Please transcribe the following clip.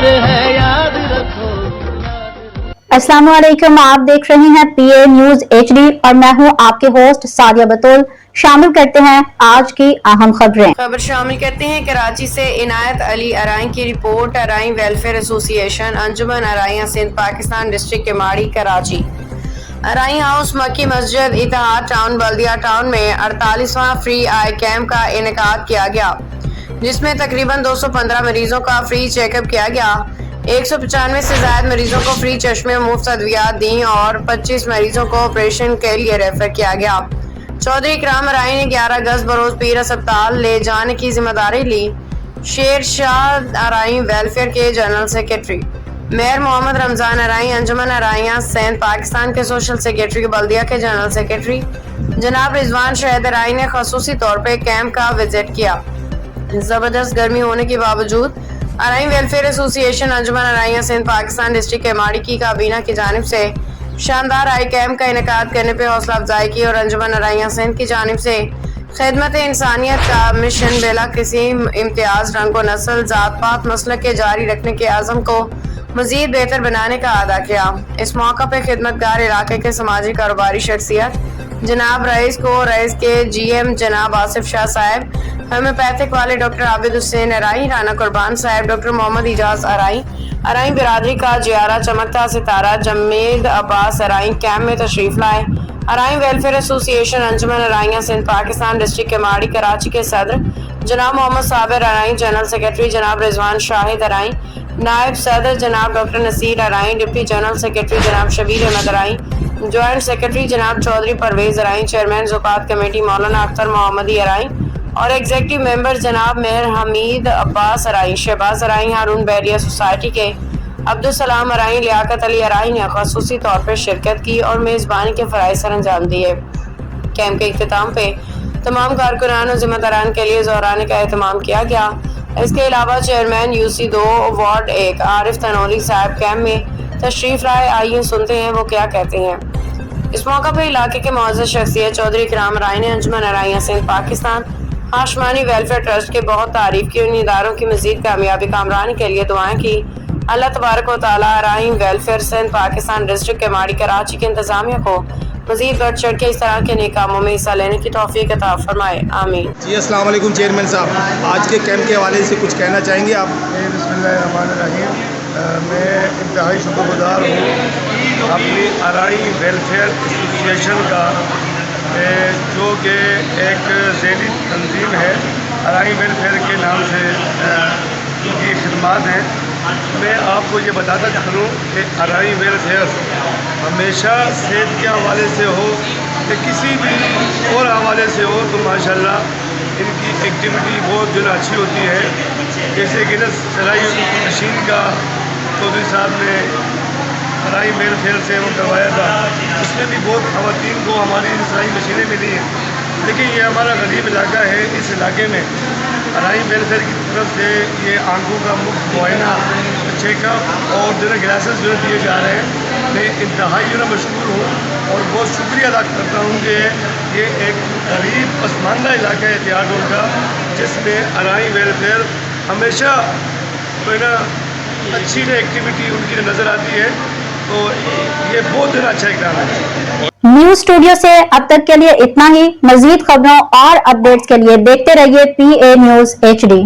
प्यार है, याद रखो। अस्सलाम वालेकुम, आप देख रहे हैं PA न्यूज HD और मैं हूं आपके होस्ट सादिया बतौल। शामिल करते हैं आज की अहम खबरें। खबर शामिल करते हैं कराची से इनायत अली अराई की रिपोर्ट। अराई वेलफेयर एसोसिएशन अंजुमन अराइयां सिंध पाकिस्तान डिस्ट्रिक्ट के माड़ी कराची। अराई हाउस मक्की मस्जिद इतिहाद टाउन बल्दिया टाउन में 48वां फ्री आई कैंप का इनेकाद किया गया, जिसमें तकरीबन 215 मरीजों का फ्री चेकअप किया गया। 195 से ज्यादा मरीजों को फ्री चश्मे मुफ्त अद्वियात दी और 25 मरीजों को ऑपरेशन के लिए रेफर किया गया। चौधरी इकराम अराई ने 11 अगस्त बरोज पीर अस्पताल ले जाने की जिम्मेदारी ली। शेर शाह अराई वेलफेयर के general secretary, mayor Mohammad Ramzan Arai Anjuman Araiyan Sindh Pakistan के सोशल सेक्रेटरी बल्दिया के जनरल सेक्रेटरी जनाब रिजवान शहीद अराई ने खसूसी तौर पर कैंप का विजिट किया। जबरदस्त गर्मी होने के बावजूद अराई वेलफेयर एसोसिएशन अंजुमन अराइयां सिंध पाकिस्तान डिस्ट्रिक्ट के माड़ी की काबीना की जानिब से शानदार आई कैंप का इनेकाद करने पर हौसला अफजाई की और अंजुमन अराइयां सिंध की जानिब से खिदमत इंसानियत का मिशन बिला किसी इम्तियाज रंग व नस्ल जात पात मसलक के जारी रखने के आज़म को मजीद बेहतर बनाने का अदा किया। इस मौका पर खिदमतगार इलाके के समाजी कारोबारी शख्सियत जनाब रईस के GM जनाब आसिफ शाह साहब, होम्योपैथिक वाले डॉक्टर आबिद हुसैन अराई, राना कुर्बान साहब, डॉक्टर मोहम्मद इजाज अराई, अराई बिरादरी का जियारा चमकता सितारा जमीद अब्बास अराई कैंप में तशरीफ लाए। अराई वेलफेयर एसोसिएशन अंजुमन अराइयां सिंध पाकिस्तान डिस्ट्रिक्ट के माड़ी कराची के सदर जनाब मोहम्मद साबिर अराई, जनरल सेक्रेटरी जनाब रिजवान शाहिद अराई, नायब सदर जनाब डॉक्टर नसीर अराई, डिप्टी जनरल सेक्रेटरी जनाब शबीर अहमद अराई, ज्वाइंट सेक्रेटरी जनाब चौधरी परवेज अराई, चेयरमैन ज़कात कमेटी मौलाना अख्तर मोहम्मदी अराई और एग्जीक्यूटिव मेंबर जनाब मेहर हमीद अब्बास अराई, शहबाज अराई, हारून बहरिया सोसाइटी के अब्दुल सलाम अराई, लियाकत अली अराई ने खसूसी तौर पर शिरकत की और मेज़बानी के फ़राइज़ सर अंजाम दिए। कैंप के इख्तिताम पे तमाम कारकुनान और जिम्मेदारान के लिए ज़ोराने का एहतमाम किया गया। इसके अलावा chairman UC2 ward 1 Arif Tanoli साहब कैंप में तशरीफ लाए। आइए सुनते हैं वो क्या कहते हैं। इस मौका पर इलाके के मुअज़्ज़ज़ शख्सियत चौधरी इकराम अराई ने अंजुमन अराइयां सिंध पाकिस्तान हाशमानी वेलफेयर ट्रस्ट के बहुत तारीफ की। उन इदारों की मज़ीद कामयाबी कामरानी के लिए दुआएं की। अल्लाह तबारक व तआला अराई वेलफेयर सिंध पाकिस्तान डिस्ट्रिक्ट के माड़ी कराची के इंतजामिया को मज़ीद बढ़ चढ़ के इस तरह के नेक कामों में हिस्सा लेने की तौफीक अता फरमाए, आमीन। जी अस्सलाम वालेकुम चेयरमैन साहब, आज के कैंप के हवाले से कुछ कहना चाहेंगे आप? बिस्मिल्लाहिर्रहमानिर्रहीम। मैं इंतहाई शुक्रगुज़ार हूँ अपनी अराई वेलफेयर एसोसिएशन का, जो कि एक ज़ैली तंजीम है। अराई वेलफेयर के नाम से ये खिदमात हैं। मैं आपको ये बताता चलूँ कि अराई वेलफेयर हमेशा सेहत के हवाले से हो या किसी भी और हवाले से हो तो माशाल्लाह इनकी एक्टिविटी बहुत जो अच्छी होती है। जैसे कि न सिलाई मशीन का चौधरी साहब ने अराई वेलफेयर से वो करवाया था, उसमें भी बहुत ख़वातीन को हमारी सिलाई मशीनें मिली हैं। लेकिन ये हमारा गरीब इलाका है, इस इलाके में अराई वेलफेयर की तरफ से ये आंखों का मुफ्त मुआयना, चेकअप और जो है ग्लासेस जो दिए जा रहे हैं। मैं इंतहाई जो है मशहूर हूँ और बहुत शुक्रिया अदा करता हूँ कि ये एक गरीब पसमानदा इलाका है एहतियात का, जिसमें अराई वेलफेयर हमेशा कोई ना अच्छी एक्टिविटी उनकी नज़र आती है। तो ये बहुत अच्छा इक़दाम है। न्यूज स्टूडियो से अब तक के लिए इतना ही। मजीद खबरों और अपडेट्स के लिए देखते रहिए PA न्यूज HD।